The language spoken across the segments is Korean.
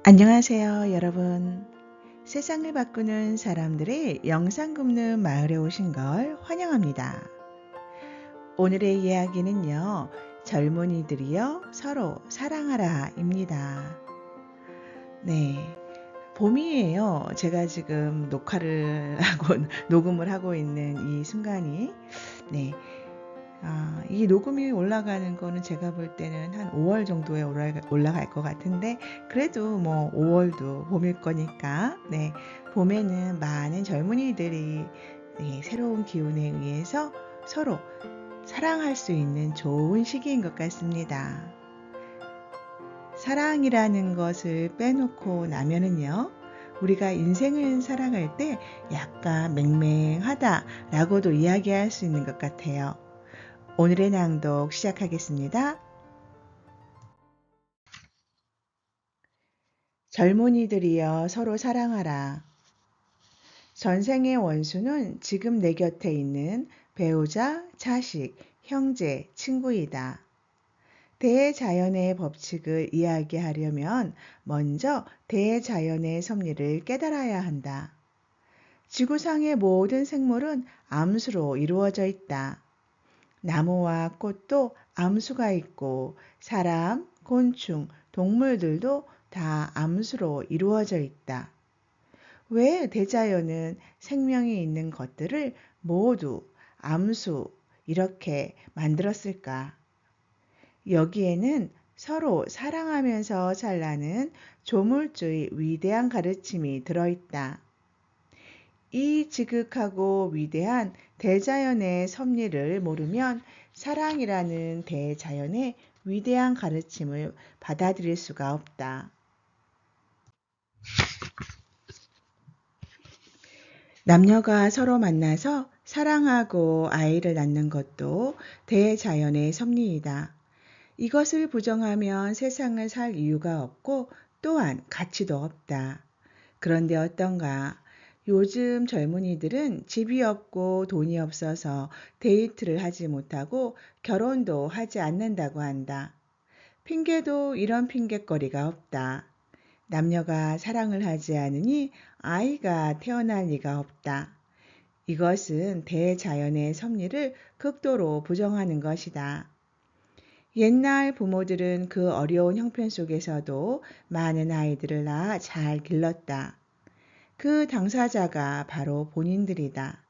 안녕하세요, 여러분. 세상을 바꾸는 사람들의 영상 굽는 마을에 오신 걸 환영합니다. 오늘의 이야기는요, 젊은이들이여 서로 사랑하라입니다. 네, 봄이에요. 제가 지금 녹화를 하고, 녹음을 하고 있는 이 순간이. 네, 이 녹음이 올라가는 거는 제가 볼 때는 한 5월 정도에 올라갈 것 같은데, 그래도 뭐 5월도 봄일 거니까, 네, 봄에는 많은 젊은이들이 네, 새로운 기운에 의해서 서로 사랑할 수 있는 좋은 시기인 것 같습니다. 사랑이라는 것을 빼놓고 나면은요, 우리가 인생을 살아갈 때 약간 맹맹하다라고도 이야기할 수 있는 것 같아요. 오늘의 낭독 시작하겠습니다. 젊은이들이여 서로 사랑하라. 전생의 원수는 지금 내 곁에 있는 배우자, 자식, 형제, 친구이다. 대자연의 법칙을 이야기하려면 먼저 대자연의 섭리를 깨달아야 한다. 지구상의 모든 생물은 암수로 이루어져 있다. 나무와 꽃도 암수가 있고 사람, 곤충, 동물들도 다 암수로 이루어져 있다. 왜 대자연은 생명이 있는 것들을 모두 암수 이렇게 만들었을까? 여기에는 서로 사랑하면서 살라는 조물주의 위대한 가르침이 들어있다. 이 지극하고 위대한 대자연의 섭리를 모르면 사랑이라는 대자연의 위대한 가르침을 받아들일 수가 없다. 남녀가 서로 만나서 사랑하고 아이를 낳는 것도 대자연의 섭리이다. 이것을 부정하면 세상을 살 이유가 없고 또한 가치도 없다. 그런데 어떤가? 요즘 젊은이들은 집이 없고 돈이 없어서 데이트를 하지 못하고 결혼도 하지 않는다고 한다. 핑계도 이런 핑계거리가 없다. 남녀가 사랑을 하지 않으니 아이가 태어날 리가 없다. 이것은 대자연의 섭리를 극도로 부정하는 것이다. 옛날 부모들은 그 어려운 형편 속에서도 많은 아이들을 낳아 잘 길렀다. 그 당사자가 바로 본인들이다.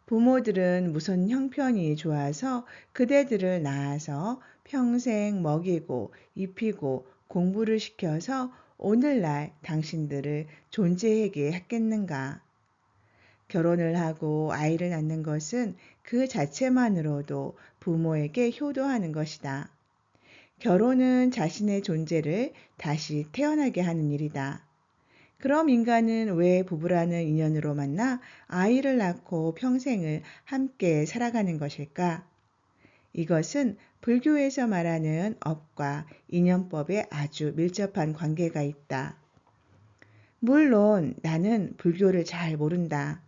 부모들은 무슨 형편이 좋아서 그대들을 낳아서 평생 먹이고 입히고 공부를 시켜서 오늘날 당신들을 존재하게 했겠는가? 결혼을 하고 아이를 낳는 것은 그 자체만으로도 부모에게 효도하는 것이다. 결혼은 자신의 존재를 다시 태어나게 하는 일이다. 그럼 인간은 왜 부부라는 인연으로 만나 아이를 낳고 평생을 함께 살아가는 것일까? 이것은 불교에서 말하는 업과 인연법에 아주 밀접한 관계가 있다. 물론 나는 불교를 잘 모른다.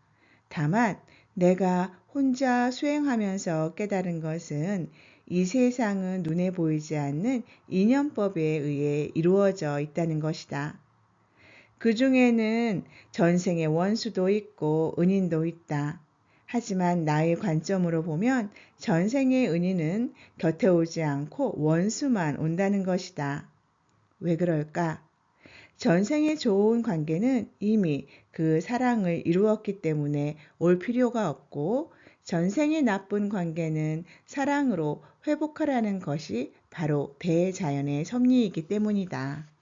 다만 내가 혼자 수행하면서 깨달은 것은 이 세상은 눈에 보이지 않는 인연법에 의해 이루어져 있다는 것이다. 그 중에는 전생의 원수도 있고 은인도 있다. 하지만 나의 관점으로 보면 전생의 은인은 곁에 오지 않고 원수만 온다는 것이다. 왜 그럴까? 전생의 좋은 관계는 이미 그 사랑을 이루었기 때문에 올 필요가 없고 전생의 나쁜 관계는 사랑으로 회복하라는 것이 바로 대자연의 섭리이기 때문이다.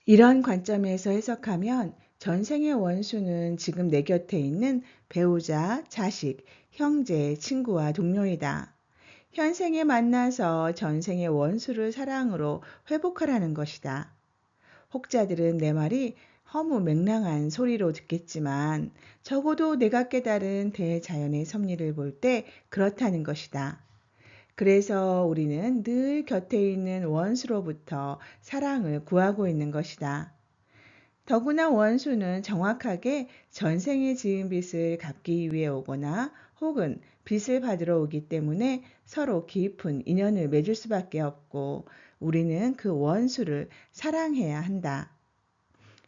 이런 관점에서 해석하면 전생의 원수는 지금 내 곁에 있는 배우자, 자식, 형제, 친구와 동료이다. 현생에 만나서 전생의 원수를 사랑으로 회복하라는 것이다. 혹자들은 내 말이 허무맹랑한 소리로 듣겠지만 적어도 내가 깨달은 대자연의 섭리를 볼 때 그렇다는 것이다. 그래서 우리는 늘 곁에 있는 원수로부터 사랑을 구하고 있는 것이다. 더구나 원수는 정확하게 전생에 지은 빚을 갚기 위해 오거나 혹은 빚을 받으러 오기 때문에 서로 깊은 인연을 맺을 수밖에 없고 우리는 그 원수를 사랑해야 한다.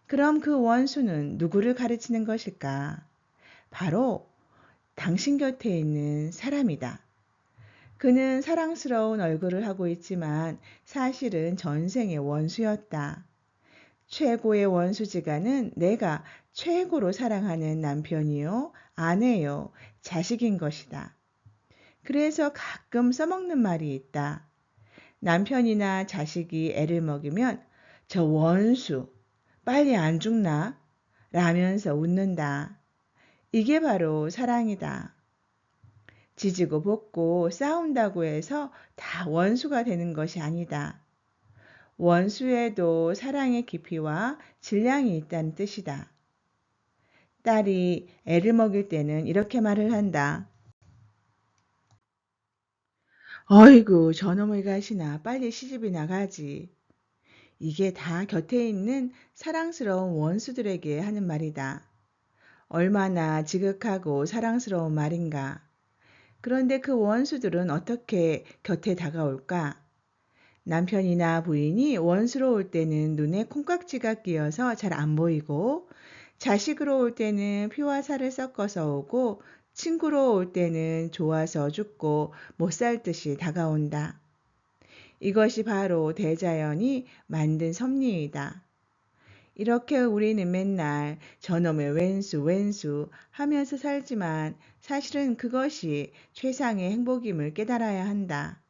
그럼 그 원수는 누구를 가르치는 것일까? 바로 당신 곁에 있는 사람이다. 그는 사랑스러운 얼굴을 하고 있지만 사실은 전생의 원수였다. 최고의 원수지간은 내가 최고로 사랑하는 남편이요, 아내요, 자식인 것이다. 그래서 가끔 써먹는 말이 있다. 남편이나 자식이 애를 먹이면 저 원수, 빨리 안 죽나? 라면서 웃는다. 이게 바로 사랑이다. 지지고 볶고 싸운다고 해서 다 원수가 되는 것이 아니다. 원수에도 사랑의 깊이와 질량이 있다는 뜻이다. 딸이 애를 먹일 때는 이렇게 말을 한다. 어이구, 저놈의 가시나 빨리 시집이나 가지. 이게 다 곁에 있는 사랑스러운 원수들에게 하는 말이다. 얼마나 지극하고 사랑스러운 말인가. 그런데 그 원수들은 어떻게 곁에 다가올까? 남편이나 부인이 원수로 올 때는 눈에 콩깍지가 끼어서 잘 안 보이고, 자식으로 올 때는 피와 살을 섞어서 오고, 친구로 올 때는 좋아서 죽고 못 살 듯이 다가온다. 이것이 바로 대자연이 만든 섭리이다. 이렇게 우리는 맨날 저놈의 왼수 하면서 살지만 사실은 그것이 최상의 행복임을 깨달아야 한다.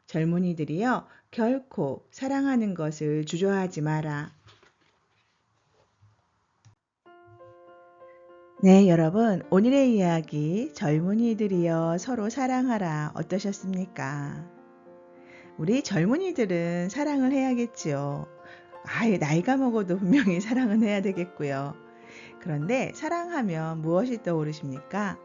젊은이들이여 결코 사랑하는 것을 주저하지 마라. 네, 여러분, 오늘의 이야기 젊은이들이여 서로 사랑하라 어떠셨습니까? 우리 젊은이들은 사랑을 해야겠지요. 아예 나이가 먹어도 분명히 사랑은 해야 되겠고요. 그런데 사랑하면 무엇이 떠오르십니까?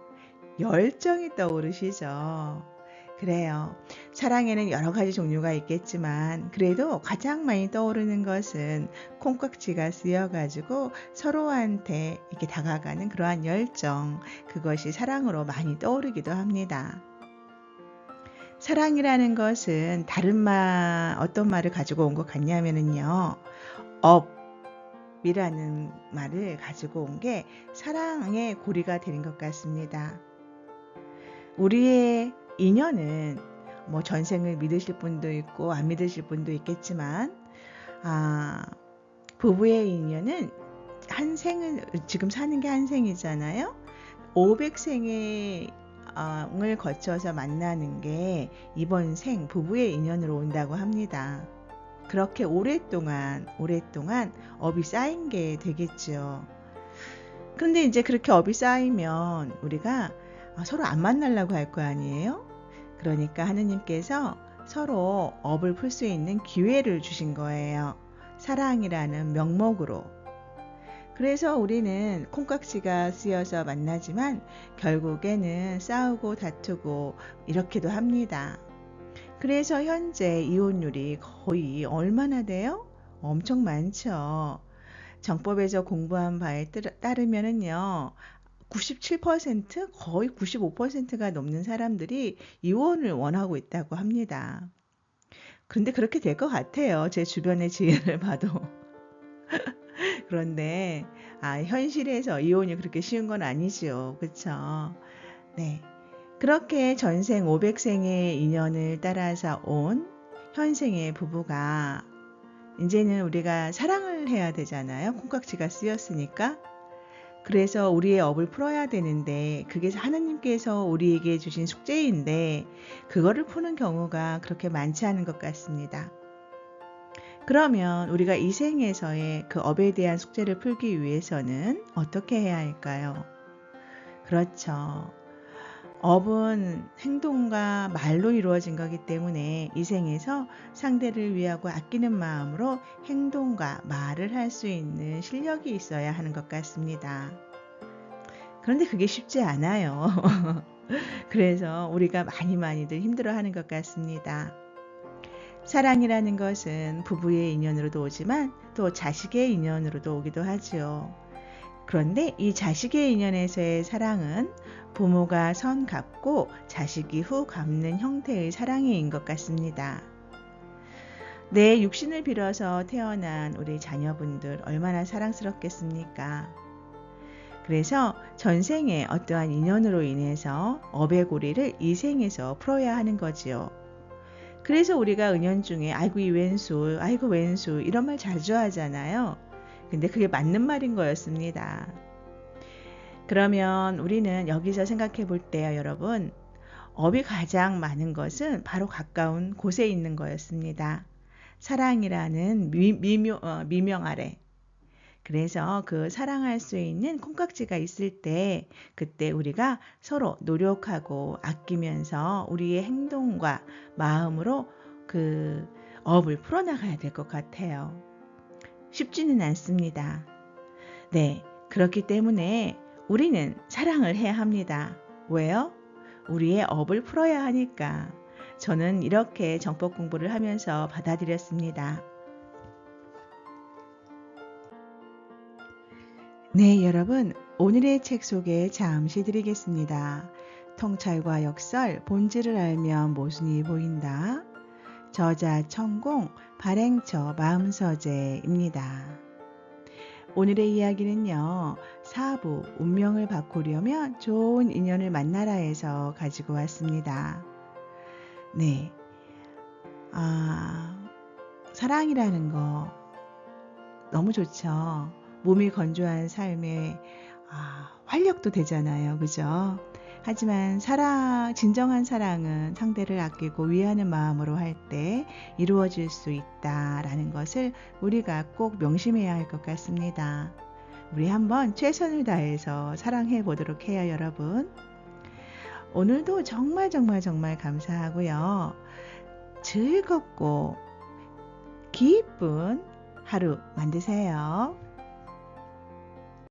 열정이 떠오르시죠. 그래요. 사랑에는 여러 가지 종류가 있겠지만 그래도 가장 많이 떠오르는 것은 콩깍지가 쓰여가지고 서로한테 이렇게 다가가는 그러한 열정, 그것이 사랑으로 많이 떠오르기도 합니다. 사랑이라는 것은 어떤 말을 가지고 온 것 같냐면요. 업이라는 말을 가지고 온 게 사랑의 고리가 되는 것 같습니다. 우리의 인연은 뭐 전생을 믿으실 분도 있고 안 믿으실 분도 있겠지만 부부의 인연은 한 생을 지금 사는 게 한 생이잖아요. 500생을 거쳐서 만나는 게 이번 생 부부의 인연으로 온다고 합니다. 그렇게 오랫동안 업이 쌓인 게 되겠죠. 그런데 이제 그렇게 업이 쌓이면 우리가 서로 안 만나려고 할 거 아니에요? 그러니까 하느님께서 서로 업을 풀 수 있는 기회를 주신 거예요. 사랑이라는 명목으로. 그래서 우리는 콩깍지가 쓰여서 만나지만 결국에는 싸우고 다투고 이렇게도 합니다. 그래서 현재 이혼율이 거의 얼마나 돼요? 엄청 많죠. 정법에서 공부한 바에 따르면은요. 97% 거의 95%가 넘는 사람들이 이혼을 원하고 있다고 합니다. 근데 그렇게 될 것 같아요. 제 주변의 지인을 봐도. 그런데 현실에서 이혼이 그렇게 쉬운 건 아니죠. 그렇죠? 네. 그렇게 전생 500생의 인연을 따라서 온 현생의 부부가 이제는 우리가 사랑을 해야 되잖아요. 콩깍지가 쓰였으니까. 그래서 우리의 업을 풀어야 되는데 그게 하나님께서 우리에게 주신 숙제인데 그거를 푸는 경우가 그렇게 많지 않은 것 같습니다. 그러면 우리가 이 생에서의 그 업에 대한 숙제를 풀기 위해서는 어떻게 해야 할까요? 그렇죠. 업은 행동과 말로 이루어진 거기 때문에 이 생에서 상대를 위하고 아끼는 마음으로 행동과 말을 할 수 있는 실력이 있어야 하는 것 같습니다. 그런데 그게 쉽지 않아요. 그래서 우리가 많이들 힘들어하는 것 같습니다. 사랑이라는 것은 부부의 인연으로도 오지만 또 자식의 인연으로도 오기도 하지요. 그런데 이 자식의 인연에서의 사랑은 부모가 선 갚고 자식이 후 갚는 형태의 사랑인 것 같습니다. 내 육신을 빌어서 태어난 우리 자녀분들 얼마나 사랑스럽겠습니까? 그래서 전생에 어떠한 인연으로 인해서 업의 고리를 이 생에서 풀어야 하는 거지요. 그래서 우리가 은연중에 아이고 이 왼수, 아이고 왼수 이런 말 자주 하잖아요. 근데 그게 맞는 말인 거였습니다. 그러면 우리는 여기서 생각해 볼 때요, 여러분. 업이 가장 많은 것은 바로 가까운 곳에 있는 거였습니다. 사랑이라는 미명 아래. 그래서 그 사랑할 수 있는 콩깍지가 있을 때 그때 우리가 서로 노력하고 아끼면서 우리의 행동과 마음으로 그 업을 풀어나가야 될 것 같아요. 쉽지는 않습니다. 네, 그렇기 때문에 우리는 사랑을 해야 합니다. 왜요? 우리의 업을 풀어야 하니까. 저는 이렇게 정법 공부를 하면서 받아들였습니다. 네, 여러분. 오늘의 책 소개 잠시 드리겠습니다. 통찰과 역설, 본질을 알면 모순이 보인다. 저자 천공, 발행처 마음서재입니다. 오늘의 이야기는요. 사부, 운명을 바꾸려면 좋은 인연을 만나라에서 가지고 왔습니다. 네, 사랑이라는 거 너무 좋죠. 몸이 건조한 삶에 활력도 되잖아요. 그죠? 하지만 진정한 사랑은 상대를 아끼고 위하는 마음으로 할 때 이루어질 수 있다라는 것을 우리가 꼭 명심해야 할 것 같습니다. 우리 한번 최선을 다해서 사랑해 보도록 해요, 여러분. 오늘도 정말 감사하고요. 즐겁고 기쁜 하루 만드세요.